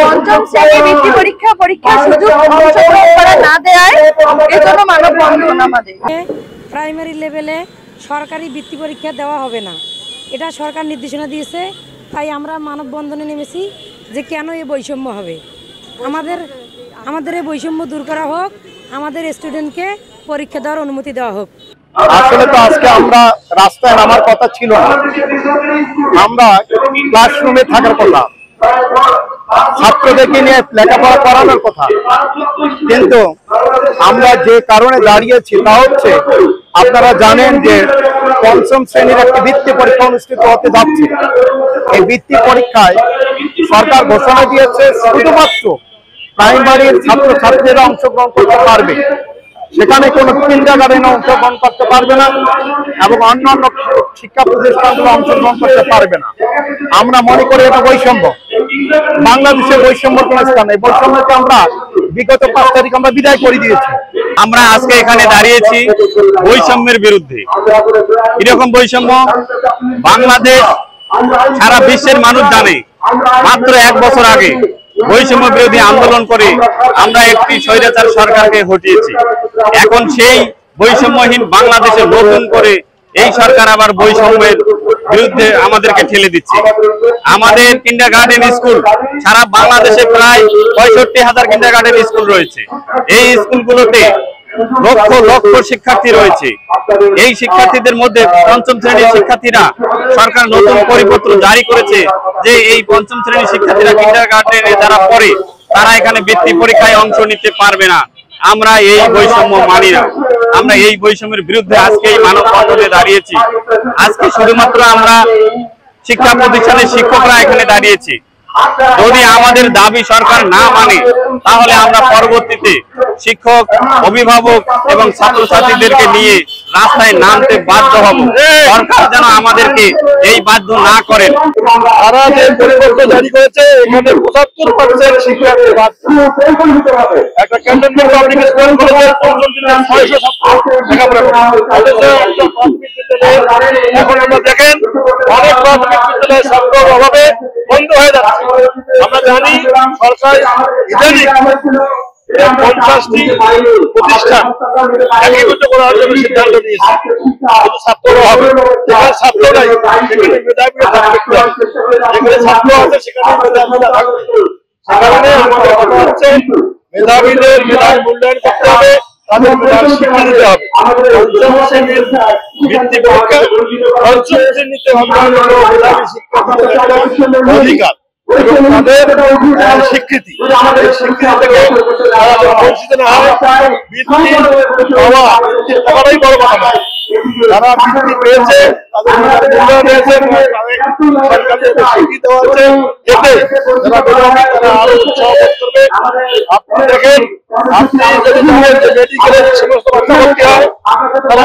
পঞ্চম শ্রেণী বৃত্তি পরীক্ষার সুযোগ অংশগ্রহণ করা না দেওয়ায় এজন্য মানববন্ধন আমাদের। প্রাইমারি লেভেলে সরকারি বৃত্তি পরীক্ষা দেওয়া হবে না, এটা সরকার নির্দেশনা দিয়েছে। তাই আমরা মানববন্ধনে নেমেছি যে কেন এই বৈষম্য হবে, আমাদের এই বৈষম্য দূর করা হোক, আমাদের স্টুডেন্টকে পরীক্ষা দেওয়ার অনুমতি দেওয়া হোক। আসলে তো আজকে আমরা রাস্তায় নামার কথা ছিল না, আমরা ক্লাসরুমে থাকার কথা, ছাত্রদেরকে নিয়ে লেখাপড়া করানোর কথা, কিন্তু আমরা যে কারণে দাঁড়িয়েছি তা হচ্ছে আপনারা জানেন যে পঞ্চম শ্রেণীর একটি বৃত্তি পরীক্ষা অনুষ্ঠিত হতে যাচ্ছে। এই বৃত্তি পরীক্ষায় সরকার ঘোষণা দিয়েছে শুধুমাত্র প্রাইমারির ছাত্রছাত্রীরা অংশগ্রহণ করতে পারবে, সেখানে কোনো কিন্ডারগার্টেনে অংশগ্রহণ করতে পারবে না এবং অন্যান্য শিক্ষা প্রতিষ্ঠানগুলো অংশগ্রহণ করতে পারবে না। আমরা মনে করি এটা বৈষম্য। বাংলাদেশে বৈষম্য কোন স্থান নেই, বৈষম্যকে আমরা বিগত 5 তারিখ আমরা বিদায় করে দিয়েছি। আমরা আজকে এখানে দাঁড়িয়েছি বৈষম্যের বিরুদ্ধে। এরকম বৈষম্য বাংলাদেশ সারা বিশ্বের মানুষ জানে। মাত্র 1 বছর আগে বৈষম্য বিরোধী আন্দোলন করে আমরা একটি স্বৈরাচার সরকারকে হটিয়েছি। এখন সেই বৈষম্যহীন বাংলাদেশে নতুন করে এই সরকার আবার বৈষম্যের বিরুদ্ধে আমাদেরকে ঠেলে দিচ্ছে। আমাদের কিন্ডারগার্টেন স্কুল সারা বাংলাদেশে প্রায় 65,000 কিন্ডারগার্টেন স্কুল রয়েছে। এই স্কুলগুলোতে লক্ষ লক্ষ শিক্ষার্থী রয়েছে। এই শিক্ষার্থীদের মধ্যে পঞ্চম শ্রেণীর শিক্ষার্থীরা সরকার নতুন পরিপত্র জারি করেছে যে এই পঞ্চম শ্রেণীর শিক্ষার্থীরা কিন্ডারগার্টেনে যারা পড়ে তারা এখানে বৃত্তি পরীক্ষায় অংশ নিতে পারবে না। আমরা এই বৈষম্য মানি না। আমরা এই বৈষম্যের বিরুদ্ধে আজকে এই মানববন্ধনে দাঁড়িয়েছি। আজকে শুধুমাত্র আমরা শিক্ষা প্রতিষ্ঠানের শিক্ষকরা এখানে দাঁড়িয়েছি। যদি আমাদের দাবি সরকার না মানে তাহলে আমরা পরবর্তীতে শিক্ষক, অভিভাবক এবং ছাত্রছাত্রীদেরকে নিয়ে রাস্তায় নামতে বাধ্য হব। সরকার যেন আমাদেরকে এই বাধ্য না করেন। তারা যে পরিপত্র জারি করেছে এখানে 75% শিক্ষার্থী একটা ক্যান্টনমেন্ট পাবলিক স্কুল কলেজের পঞ্চম শ্রেণীর 600 ছাত্র লেখাপড়া করে। এখন আমরা দেখেন অনেক প্রাথমিক বিদ্যালয়ের ছাত্রের অভাবে বন্ধ হয়ে যাচ্ছে। আমরা জানি সরকার ইদানিং 50টি প্রতিষ্ঠান একীভূত করার জন্য সিদ্ধান্ত নিয়েছে। কিন্তু ছাত্ররা হবে, যেখানে ছাত্র নাই সেখানে মেধাবীরা থাকবে, যেখানে ছাত্র আছে সেখানে মেধাবীরা থাকবে। সে কারণে আমাদের কথা হচ্ছে মেধাবীদের মেধার মূল্যায়ন করতে হবে, তাদের মেধার শিক্ষা দিতে হবে। পঞ্চম শ্রেণীর বৃত্তি পরীক্ষা পঞ্চম শ্রেণীতে মেধাবী শিক্ষার্থীদের অধিকার এবং তাদের স্বীকৃতি, এই স্বীকৃতি থেকে তারা বঞ্চিত না হয়। বৃত্তি পাওয়া, বৃত্তি পাওয়াটাই বড় কথা নয়। যারা বৃত্তি পেয়েছে তাদের মূল্যায়ন হয়েছে, সরকারের স্বীকৃতি দেওয়া হচ্ছে, এতে যারা মেধাবী তারা আরো উৎসাহ বোধ করবে। আপনি দেখেন, আপনি যদি জানেন যে মেডিকেলের সমস্ত বাচ্চা ভর্তি হয় তারা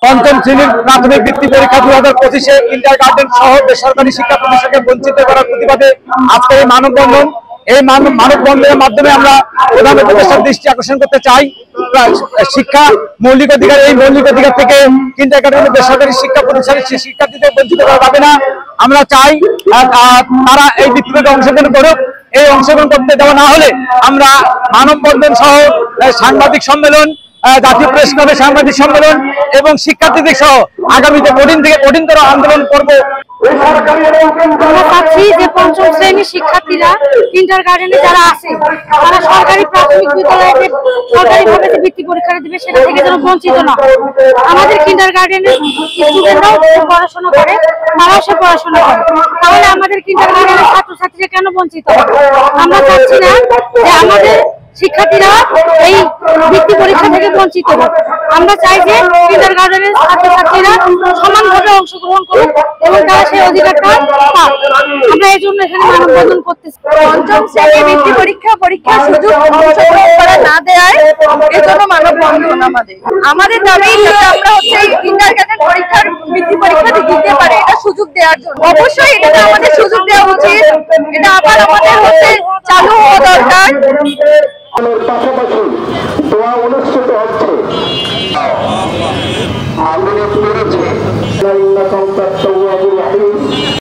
পঞ্চম শ্রেণীর প্রাথমিক বৃত্তি পরীক্ষা 2025-এ কিন্ডারগার্টেন সহ বেসরকারি শিক্ষা প্রতিষ্ঠানকে বঞ্চিত করার প্রতিবাদে আজকে এই মানববন্ধন। এই মানববন্ধনের মাধ্যমে আমরা প্রধান উপদেষ্টার দৃষ্টি আকর্ষণ করতে চাই, শিক্ষা মৌলিক অধিকার, এই মৌলিক অধিকার থেকে কিন্ডারগার্টেন বেসরকারি শিক্ষা প্রতিষ্ঠানের শিক্ষার্থীদের বঞ্চিত করা যাবে না। আমরা চাই তারা এই বৃত্তিতে অংশগ্রহণ করুক। এই অংশগ্রহণ করতে দেওয়া না হলে আমরা মানববন্ধন সহ সাংবাদিক সম্মেলন, জাতীয় প্রেস ক্লাবে সাংবাদিক সম্মেলন এবং শিক্ষার্থীদের সহ আগামীতে কঠিন থেকে কঠিনতর আন্দোলন করব। আমরা চাচ্ছি যে পঞ্চম শ্রেণীর শিক্ষার্থীরা কিন্ডারগার্টেনে যারা আছে তারা সরকারি প্রাথমিক বিদ্যালয়ে সরকারিভাবে যে বৃত্তি পরীক্ষা দিবে সেটা থেকে যেন বঞ্চিত না। আমাদের কিন্ডারগার্টেনের স্টুডেন্টরাও পড়াশোনা করে, তারাও সে পড়াশোনা করে, তাহলে আমাদের কিন্ডারগার্টেনের ছাত্রছাত্রীরা কেন বঞ্চিত হবে? আমরা চাচ্ছি না যে আমাদের শিক্ষার্থীরা এই বৃত্তি পরীক্ষা থেকে বঞ্চিত হবে। আমরা চাই যে কিন্ডারগার্টেনের ছাত্রছাত্রীরা সমানভাবে অংশগ্রহণ করুক এবং তারা সেই অধিকারটা পাক। আমরা এই জন্য এখানে মানববন্ধন করতেছি। পঞ্চম শ্রেণী বৃত্তি পরীক্ষার সুযোগ অংশগ্রহণ করা না দেওয়ায় এজন্য মানববন্ধন আমাদের দাবি আমরা হচ্ছে কিন্ডারগার্টেন বৃত্তি পরীক্ষা দিতে পারে এটা সুযোগ দেওয়ার জন্য। অবশ্যই এটা আমাদের সুযোগ দেওয়া উচিত, এটা আবার আমাদের হচ্ছে চালু হওয়া দরকার। পাশাপাশি দোয়া অনুষ্ঠিত হচ্ছে। আন্দোলন করেছে